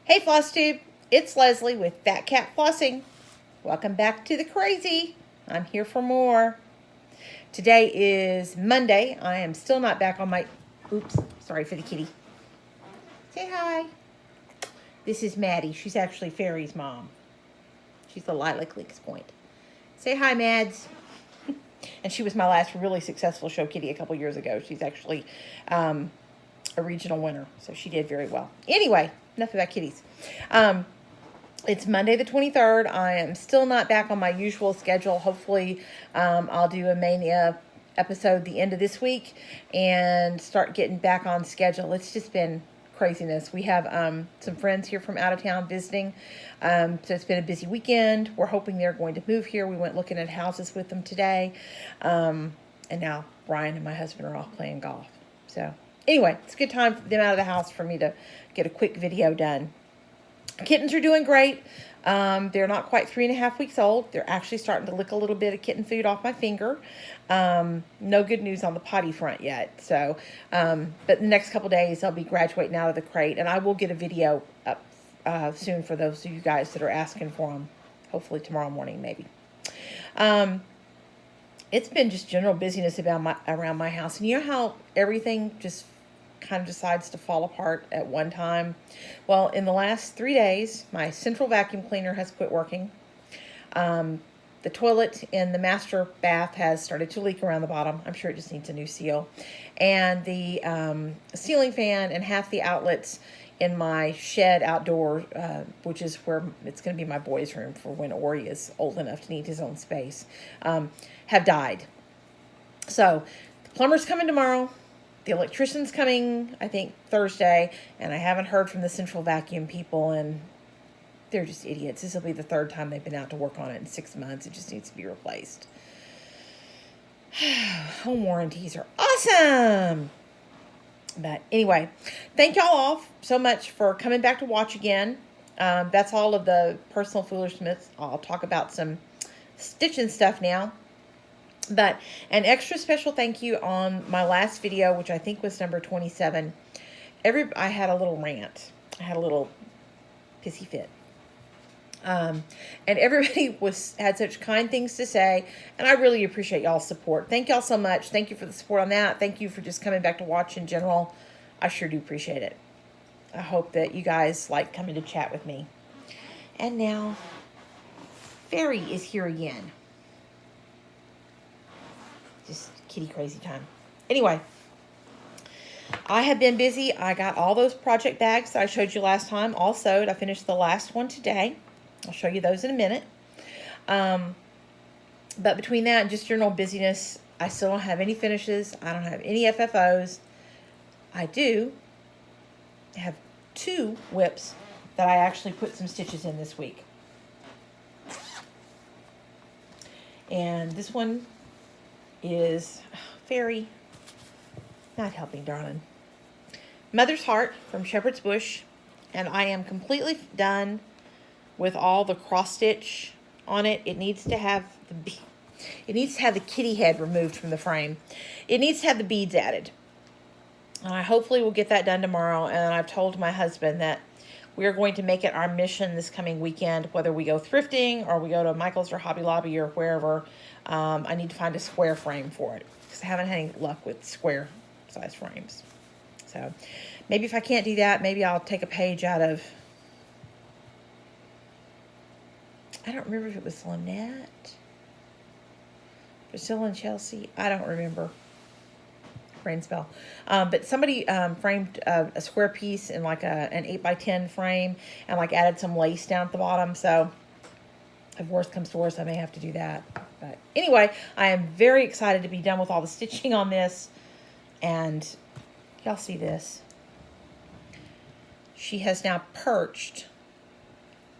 Hey FlossTube, it's Leslie with Fat Cat Flossing. Welcome back to the crazy. I'm here for more. Today is Monday. I am still not back on my, oops, sorry for the kitty. Say hi. This is Maddie. She's actually Fairy's mom. She's the Lilac Leaks Point. Say hi, Mads. And she was my last really successful show kitty a couple years ago. She's actually a regional winner, so she did very well. Anyway, enough about kitties. It's Monday the 23rd. I am still not back on my usual schedule. Hopefully, I'll do a mania episode the end of this week and start getting back on schedule. It's just been craziness. We have some friends here from out of town visiting, so it's been a busy weekend. We're hoping they're going to move here. We went looking at houses with them today, and now Brian and my husband are off playing golf. So anyway, it's a good time for them out of the house for me to get a quick video done. Kittens are doing great. They're not quite 3.5 weeks old. They're actually starting to lick a little bit of kitten food off my finger. No good news on the potty front yet. So, but the next couple days they'll be graduating out of the crate, and I will get a video up soon for those of you guys that are asking for them. Hopefully tomorrow morning, maybe. It's been just general busyness around my house, and you know how everything just kind of decides to fall apart at one time. Well, in the last 3 days, my central vacuum cleaner has quit working. The toilet in the master bath has started to leak around the bottom. I'm sure it just needs a new seal. And the ceiling fan and half the outlets in my shed outdoor, which is where it's going to be my boys' room for when Ori is old enough to need his own space, have died. So the plumber's coming tomorrow. The electrician's coming, I think, Thursday, and I haven't heard from the central vacuum people, and they're just idiots. This will be the third time they've been out to work on it in 6 months. It just needs to be replaced. Home warranties are awesome! But anyway, thank y'all all so much for coming back to watch again. That's all of the personal foolishness. I'll talk about some stitching stuff now. But an extra special thank you on my last video, which I think was number 27. I had a little rant. I had a little pissy fit. And everybody had such kind things to say, and I really appreciate y'all's support. Thank y'all so much. Thank you for the support on that. Thank you for just coming back to watch in general. I sure do appreciate it. I hope that you guys like coming to chat with me. And now, Fairy is here again. Just kitty crazy time. Anyway, I have been busy. I got all those project bags that I showed you last time all sewed. I finished the last one today. I'll show you those in a minute. But between that and just general busyness, I still don't have any finishes. I don't have any FFOs. I do have 2 whips that I actually put some stitches in this week. And this one is Fairy, not helping, darling. Mother's Heart from Shepherd's Bush, and I am completely done with all the cross stitch on it. It needs to have the kitty head removed from the frame. It needs to have the beads added, and I hopefully will get that done tomorrow. And I've told my husband that we are going to make it our mission this coming weekend, whether we go thrifting or we go to Michael's or Hobby Lobby or wherever. I need to find a square frame for it because I haven't had any luck with square size frames. So maybe if I can't do that, maybe I'll take a page out of, I don't remember if it was Lynette, Priscilla and Chelsea. I don't remember. Brain spell. But somebody framed a square piece in like an 8x10 frame and like added some lace down at the bottom. So if worst comes to worst, I may have to do that. But anyway, I am very excited to be done with all the stitching on this. And y'all see this. She has now perched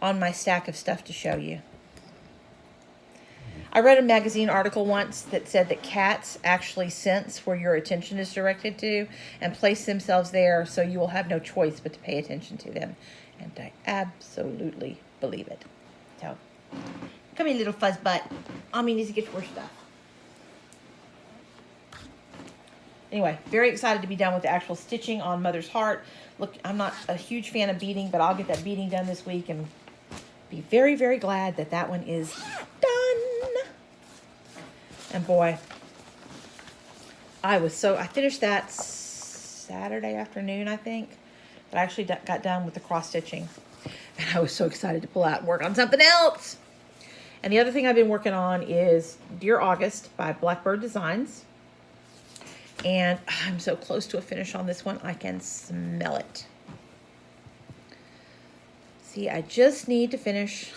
on my stack of stuff to show you. I read a magazine article once that said that cats actually sense where your attention is directed to and place themselves there, so you will have no choice but to pay attention to them. And I absolutely believe it. So, come here, little fuzz butt. Mommy needs to get your stuff. anyway, very excited to be done with the actual stitching on Mother's Heart. Look, I'm not a huge fan of beading, but I'll get that beading done this week and be very, very glad that that one is done. And boy, I finished that Saturday afternoon, I think. But I actually got done with the cross stitching. And I was so excited to pull out and work on something else. And the other thing I've been working on is Dear August by Blackbird Designs. And I'm so close to a finish on this one. I can smell it. See, I just need to finish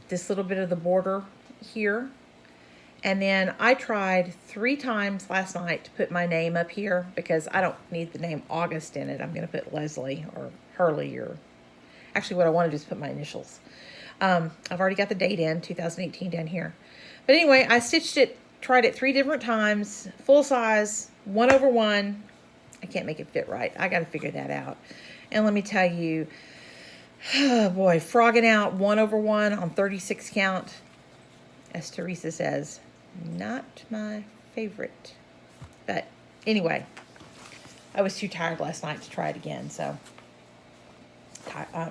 this little bit of the border here. And then I tried 3 times last night to put my name up here because I don't need the name August in it. I'm going to put Leslie or Hurley, or actually what I want to do is put my initials. I've already got the date in, 2018 down here. But anyway, I stitched it, tried it 3 different times, full size, 1/1. I can't make it fit right. I got to figure that out. And let me tell you, oh boy, frogging out 1/1 on 36 count, as Teresa says, not my favorite. But anyway, I was too tired last night to try it again, so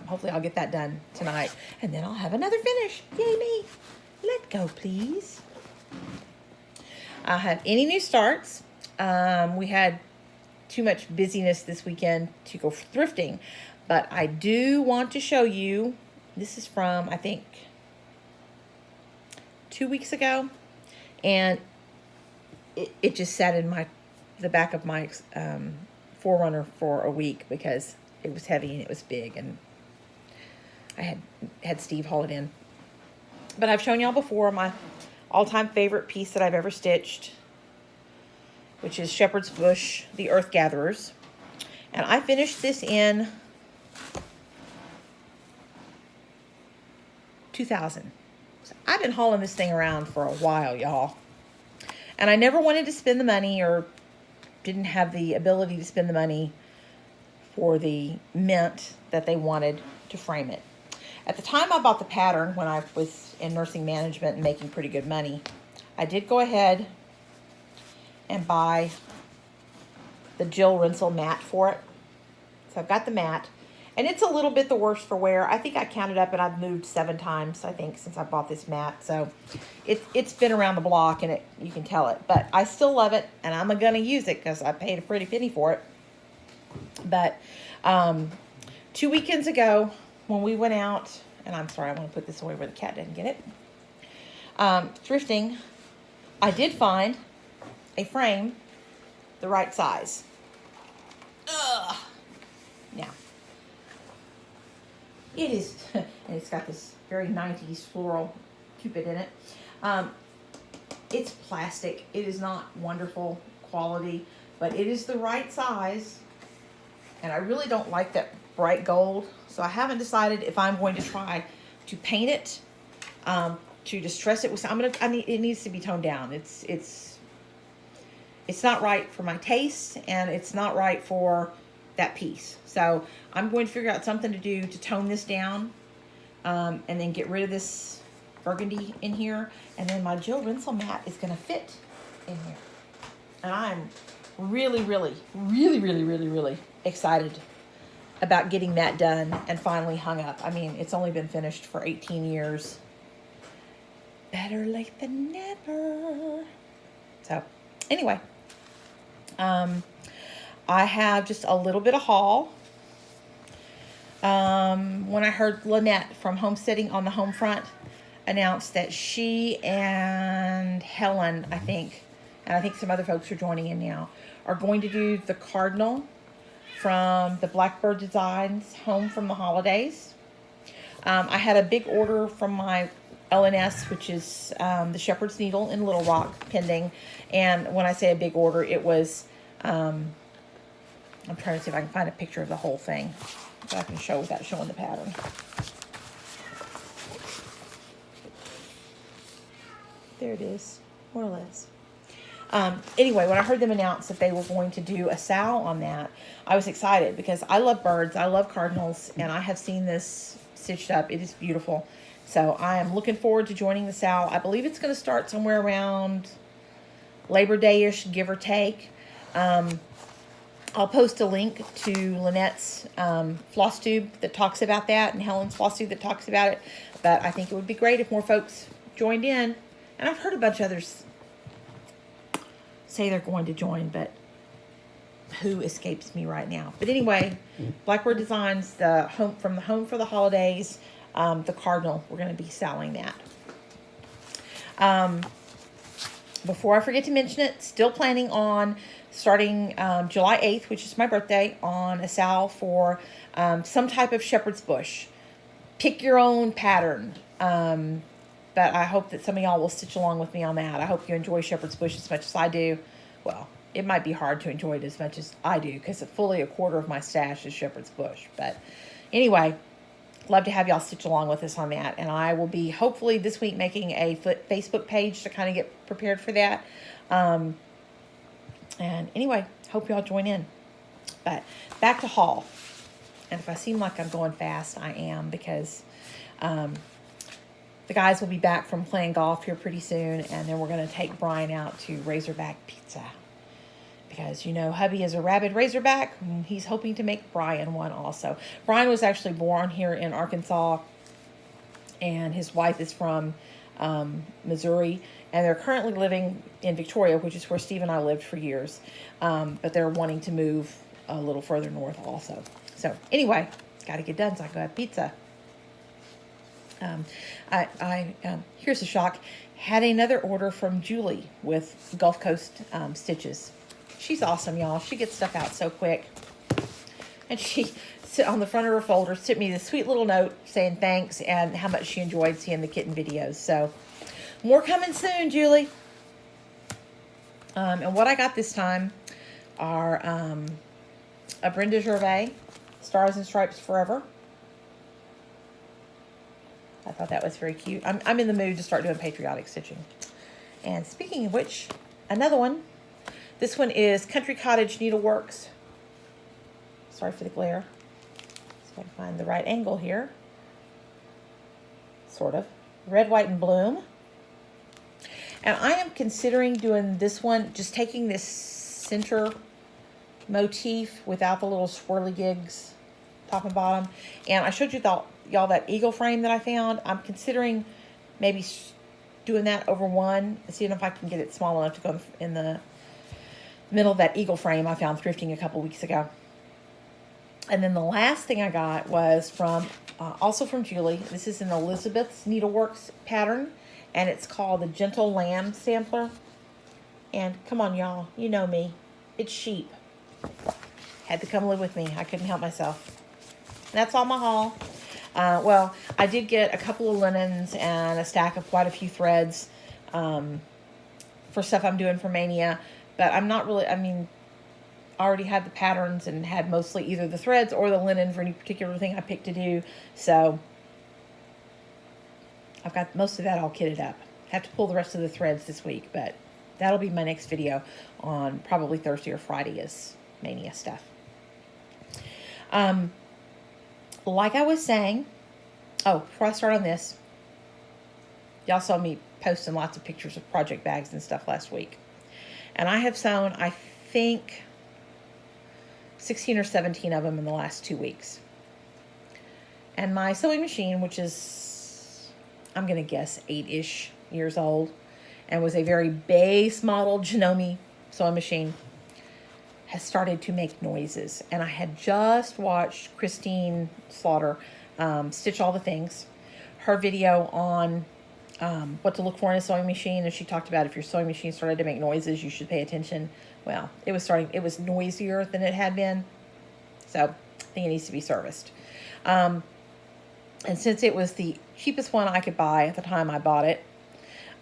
hopefully I'll get that done tonight, and then I'll have another finish. Yay me! Let go, please. I have any new starts. We had too much busyness this weekend to go thrifting, but I do want to show you. This is from, I think, 2 weeks ago, and it just sat in the back of my Forerunner for a week because it was heavy and it was big, and I had Steve haul it in. But I've shown y'all before my all-time favorite piece that I've ever stitched, which is Shepherd's Bush, the Earth Gatherers. And I finished this in 2000. So I've been hauling this thing around for a while, y'all. And I never wanted to spend the money, or didn't have the ability to spend the money for the mint that they wanted to frame it. At the time I bought the pattern, when I was in nursing management and making pretty good money, I did go ahead and buy the Jill Rinsel mat for it. So I've got the mat, and it's a little bit the worse for wear. I think I counted up and I've moved 7 times, I think, since I bought this mat. So it's been around the block, and you can tell it. But I still love it, and I'm going to use it because I paid a pretty penny for it. But 2 weekends ago, when we went out, and I'm sorry, I want to put this away where the cat didn't get it, thrifting, I did find a frame the right size. Ugh. Now, it is, and it's got this very 90s floral cupid in it. It's plastic. It is not wonderful quality, but it is the right size. And I really don't like that bright gold, so I haven't decided if I'm going to try to paint it, to distress it with. It needs to be toned down. It's not right for my taste, and it's not right for that piece. So I'm going to figure out something to do to tone this down, and then get rid of this burgundy in here, and then my Jill Rinsel mat is going to fit in here. And I'm really, really, really, really, really, really excited about getting that done and finally hung up. I mean, it's only been finished for 18 years. Better late than never. So anyway, I have just a little bit of haul. When I heard Lynette from Homesteading on the Home Front announce that she and Helen, I think, and I think some other folks are joining in now, are going to do the cardinal from the Blackbird Designs Home from the Holidays. I had a big order from my LNS, which is the Shepherd's Needle in Little Rock, pending. And when I say a big order, it was, I'm trying to see if I can find a picture of the whole thing that I can show without showing the pattern. There it is, more or less. Anyway, when I heard them announce that they were going to do a sow on that, I was excited because I love birds, I love cardinals, and I have seen this stitched up. It is beautiful. So I am looking forward to joining the sow. I believe it's going to start somewhere around Labor Day-ish, give or take. I'll post a link to Lynette's FlossTube that talks about that, and Helen's FlossTube that talks about it. But I think it would be great if more folks joined in. And I've heard a bunch of others say they're going to join, but who escapes me right now. But anyway, Blackbird Designs, from the Home for the Holidays, the Cardinal. We're going to be selling that. Before I forget to mention it, still planning on starting July 8th, which is my birthday, on a sale for some type of shepherd's bush. Pick your own pattern. But I hope that some of y'all will stitch along with me on that. I hope you enjoy shepherd's bush as much as I do. Well, it might be hard to enjoy it as much as I do, because fully a quarter of my stash is shepherd's bush. But anyway, love to have y'all stitch along with us on that. And I will be hopefully this week making a Facebook page to kind of get prepared for that. And anyway, hope y'all join in. But back to haul. And if I seem like I'm going fast, I am, because the guys will be back from playing golf here pretty soon, and then we're going to take Brian out to Razorback Pizza. Because, you know, hubby is a rabid Razorback. And he's hoping to make Brian one also. Brian was actually born here in Arkansas, and his wife is from Missouri. And they're currently living in Victoria, which is where Steve and I lived for years. But they're wanting to move a little further north also. So anyway, got to get done so I can go have pizza. Here's a shock. Had another order from Julie with Gulf Coast stitches. She's awesome, y'all. She gets stuff out so quick. And she, on the front of her folder, sent me this sweet little note saying thanks and how much she enjoyed seeing the kitten videos. So, more coming soon, Julie. And what I got this time are a Brenda Gervais, Stars and Stripes Forever. I thought that was very cute. I'm in the mood to start doing patriotic stitching. And speaking of which, another one. This one is Country Cottage Needleworks. Sorry for the glare. So I can find the right angle here. Sort of. Red, white, and bloom. And I am considering doing this one, just taking this center motif without the little swirly gigs top and bottom. And I showed you y'all that eagle frame that I found. I'm considering maybe doing that over one, seeing if I can get it small enough to go in the middle of that eagle frame I found thrifting a couple weeks ago. And then the last thing I got was from also from Julie. This is an Elizabeth's Needleworks pattern, and it's called the Gentle Lamb Sampler. And come on, y'all, you know me, it's sheep. Had to come live with me. I couldn't help myself. And that's all my haul. Well, I did get a couple of linens and a stack of quite a few threads for stuff I'm doing for Mania. But I'm not really, I already had the patterns and had mostly either the threads or the linen for any particular thing I picked to do. So I've got most of that all kitted up. Have to pull the rest of the threads this week, but that'll be my next video on probably Thursday or Friday is Mania stuff. Like I was saying, before I start on this, y'all saw me posting lots of pictures of project bags and stuff last week. And I have sewn, I think, 16 or 17 of them in the last 2 weeks. And my sewing machine, which is, I'm going to guess, 8-ish years old, and was a very base model Janome sewing machine, has started to make noises. And I had just watched Christine Slaughter stitch all the things. Her video on what to look for in a sewing machine, and she talked about if your sewing machine started to make noises, you should pay attention. Well, it was noisier than it had been, so I think it needs to be serviced. And since it was the cheapest one I could buy at the time I bought it,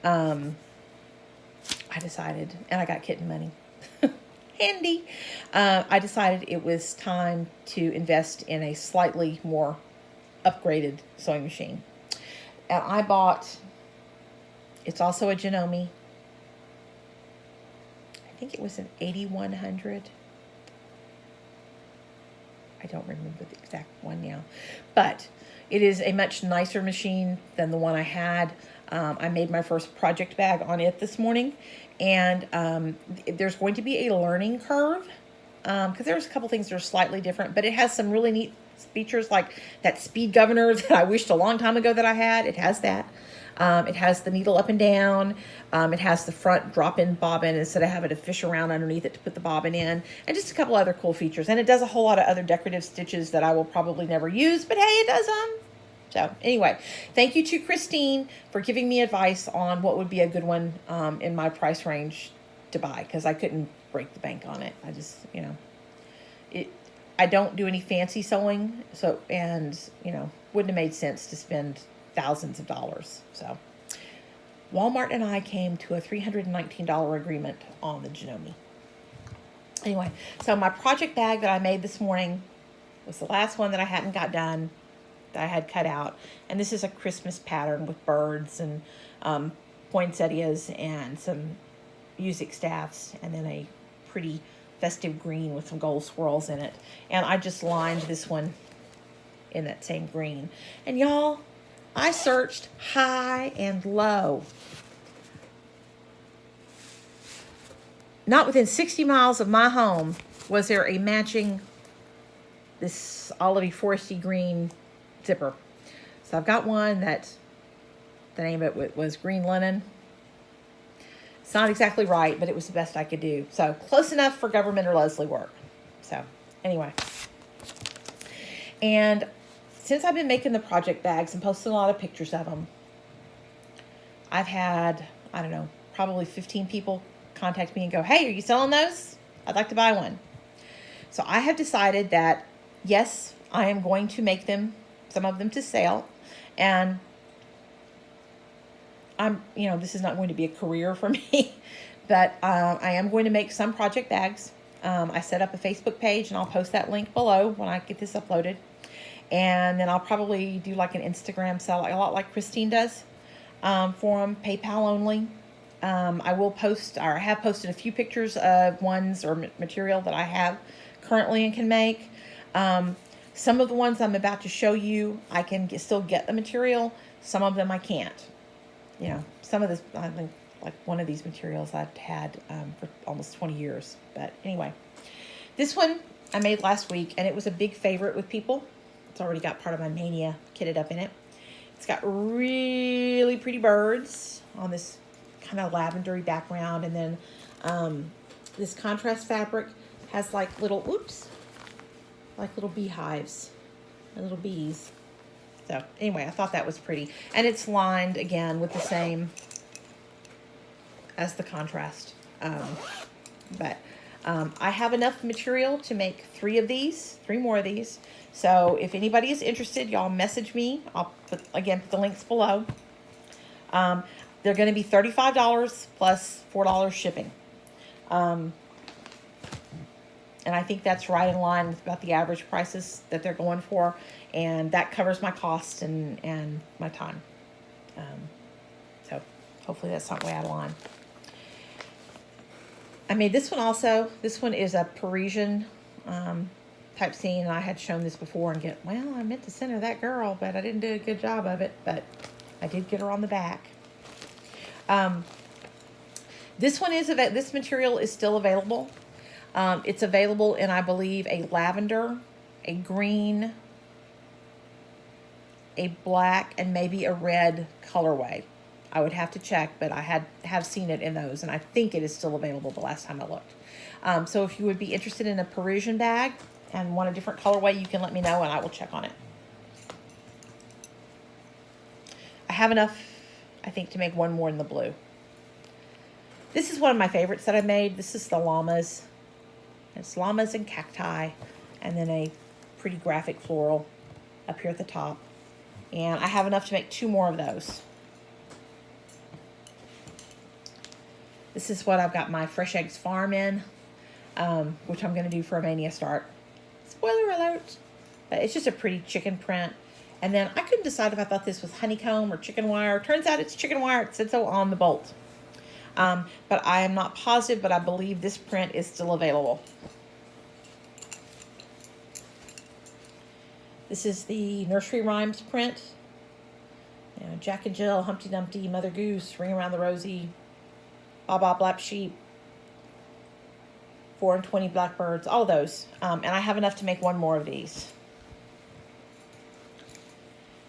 I decided, and I got kitten money, handy. I decided it was time to invest in a slightly more upgraded sewing machine. And I bought, it's also a Janome. I think it was an 8100. I don't remember the exact one now. But it is a much nicer machine than the one I had. I made my first project bag on it this morning, and there's going to be a learning curve because there's a couple things that are slightly different, but it has some really neat features like that speed governor that I wished a long time ago that I had. It has that. It has the needle up and down. It has the front drop-in bobbin instead of having to fish around underneath it to put the bobbin in, and just a couple other cool features. And it does a whole lot of other decorative stitches that I will probably never use, but hey, it does them. So anyway, thank you to Christine for giving me advice on what would be a good one in my price range to buy, because I couldn't break the bank on it. I just, I don't do any fancy sewing, so, and, wouldn't have made sense to spend thousands of dollars. So Walmart and I came to a $319 agreement on the Janome. Anyway, so my project bag that I made this morning was the last one that I hadn't got done, that I had cut out. And this is a Christmas pattern with birds and poinsettias and some music staffs, and then a pretty festive green with some gold swirls in it. And I just lined this one in that same green. And y'all, I searched high and low. Not within 60 miles of my home was there a matching this olivey foresty green zipper. So I've got one that the name of it was green linen. It's not exactly right, but it was the best I could do. So close enough for government or Leslie work. So anyway. And since I've been making the project bags and posting a lot of pictures of them, I've had, I don't know, probably 15 people contact me and go, hey, are you selling those? I'd like to buy one. So I have decided that, yes, I am going to make them, some of them to sale. And this is not going to be a career for me, but I am going to make some project bags. I set up a Facebook page, and I'll post that link below when I get this uploaded. And then I'll probably do like an Instagram sell, a lot like Christine does, for them, PayPal only. I will post, or I have posted a few pictures of ones or material that I have currently and can make. Some of the ones I'm about to show you, I can still get the material. Some of them I can't. Some of this, I think, like one of these materials I've had for almost 20 years. But anyway, this one I made last week, and it was a big favorite with people. It's already got part of my mania kitted up in it. It's got really pretty birds on this kind of lavendery background, and then this contrast fabric has like little beehives and little bees. So anyway, I thought that was pretty, and it's lined again with the same as the contrast. But I have enough material to make three more of these. So if anybody is interested, y'all message me. I'll put the links below. They're going to be $35 plus $4 shipping. And I think that's right in line with about the average prices that they're going for. And that covers my cost and my time. So hopefully that's not way out of line. I made this one also. This one is a Parisian type scene. I had shown this before and I meant to send her that girl, but I didn't do a good job of it. But I did get her on the back. This material is still available. It's available in, I believe, a lavender, a green, a black, and maybe a red colorway. I would have to check, but I have seen it in those, and I think it is still available the last time I looked. So if you would be interested in a Parisian bag and want a different colorway, you can let me know, and I will check on it. I have enough, I think, to make one more in the blue. This is one of my favorites that I made. This is the llamas. It's llamas and cacti, and then a pretty graphic floral up here at the top. And I have enough to make two more of those. This is what I've got my Fresh Eggs Farm in, which I'm going to do for a Mania Start. Spoiler alert. But it's just a pretty chicken print. And then I couldn't decide if I thought this was honeycomb or chicken wire. Turns out it's chicken wire. It said so on the bolt. But I am not positive, but I believe this print is still available. This is the Nursery Rhymes print. You know, Jack and Jill, Humpty Dumpty, Mother Goose, Ring Around the Rosie, Bob Bob Black Sheep, 4 and 20 Blackbirds, all those. And I have enough to make one more of these.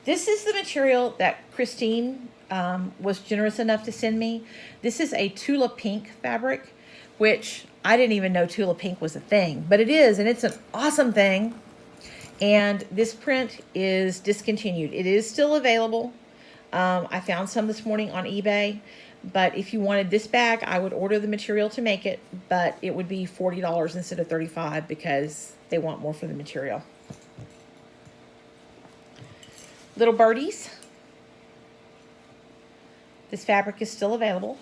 This is the material that Christine was generous enough to send me. This is a Tula Pink fabric, which I didn't even know Tula Pink was a thing, but it is, and it's an awesome thing. And this print is discontinued. It is still available. I found some this morning on eBay, but if you wanted this bag, I would order the material to make it, but it would be $40 instead of $35 because they want more for the material. Little birdies. This fabric is still available.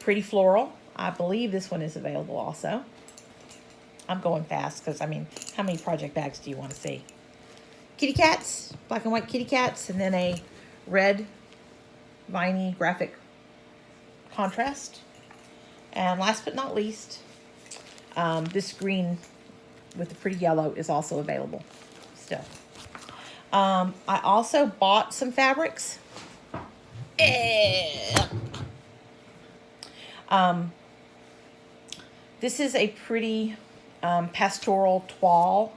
Pretty floral. I believe this one is available also. I'm going fast because, I mean, how many project bags do you want to see? Kitty cats, black and white kitty cats, and then a red viney graphic contrast. And last but not least, this green with the pretty yellow is also available still. I also bought some fabrics. This is a pretty pastoral toile,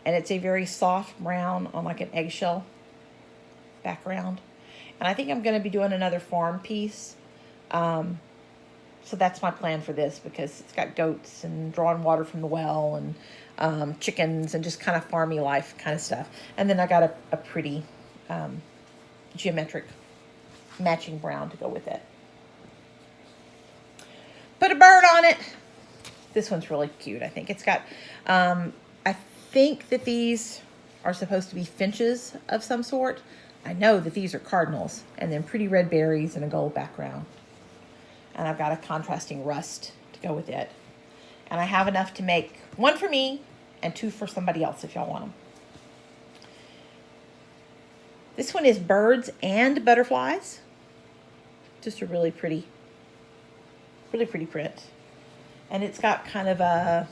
and it's a very soft brown on like an eggshell background. And I think I'm going to be doing another farm piece. So that's my plan for this, because it's got goats and drawing water from the well and chickens and just kind of farmy life kind of stuff. And then I got a pretty geometric matching brown to go with it. Put a bird on it. This one's really cute. I think it's got, I think that these are supposed to be finches of some sort. I know that these are cardinals, and then pretty red berries and a gold background. And I've got a contrasting rust to go with it. And I have enough to make one for me and two for somebody else if y'all want them. This one is birds and butterflies. Just a really pretty print. And it's got kind of a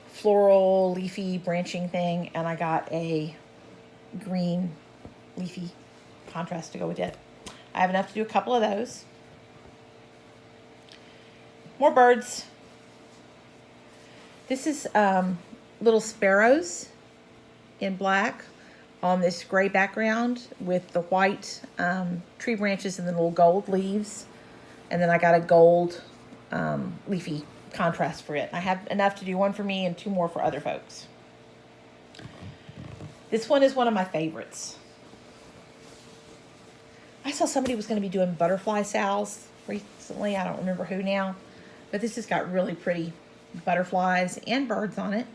floral, leafy, branching thing. And I got a green, leafy contrast to go with it. I have enough to do a couple of those. More birds. This is little sparrows in black on this gray background with the white tree branches and the little gold leaves. And then I got a gold leafy contrast for it. I have enough to do one for me and two more for other folks. This one is one of my favorites. I saw somebody was going to be doing butterfly sals recently. I don't remember who now. But this has got really pretty butterflies and birds on it.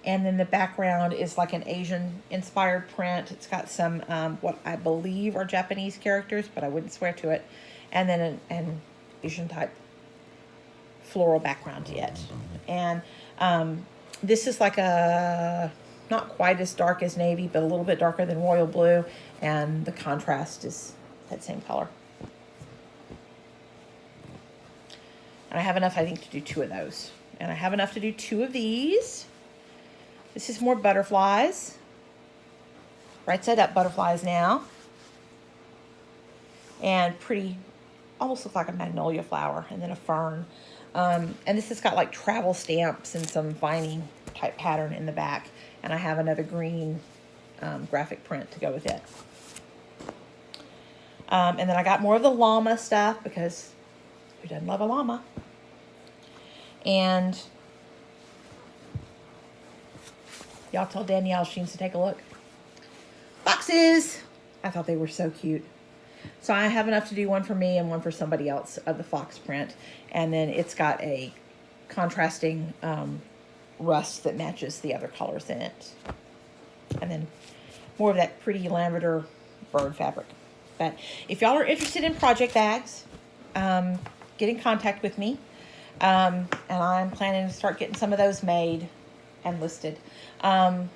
And then the background is like an Asian inspired print. It's got some what I believe are Japanese characters, but I wouldn't swear to it. And then an Asian type floral background yet. And this is like a, not quite as dark as navy, but a little bit darker than royal blue. And the contrast is that same color. And I have enough, I think, to do two of those. And I have enough to do two of these. This is more butterflies. Right side up butterflies now. And pretty, almost look like a magnolia flower. And then a fern. And this has got like travel stamps and some vining type pattern in the back. And I have another green graphic print to go with it. And then I got more of the llama stuff because who doesn't love a llama? And y'all tell Danielle she needs to take a look. Foxes! I thought they were so cute. So I have enough to do one for me and one for somebody else of the fox print. And then it's got a contrasting rust that matches the other colors in it. And then more of that pretty lavender bird fabric. But if y'all are interested in project bags, get in contact with me. And I'm planning to start getting some of those made and listed. I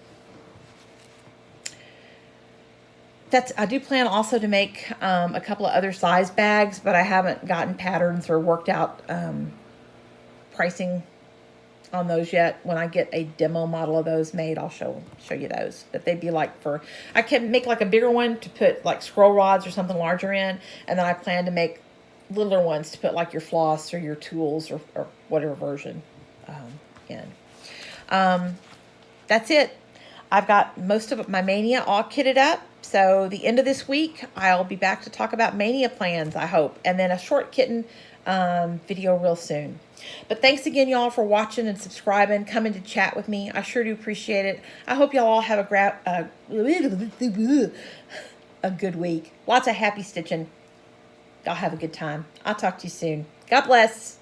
do plan also to make a couple of other size bags, but I haven't gotten patterns or worked out pricing on those yet. When I get a demo model of those made, I'll show you those. But they'd be like for, I can make like a bigger one to put like scroll rods or something larger in, and then I plan to make littler ones to put like your floss or your tools or whatever version in. That's it. I've got most of my Mania all kitted up. So the end of this week, I'll be back to talk about Mania plans, I hope. And then a short kitten video real soon. But thanks again, y'all, for watching and subscribing, coming to chat with me. I sure do appreciate it. I hope y'all all have a good week. Lots of happy stitching. Y'all have a good time. I'll talk to you soon. God bless.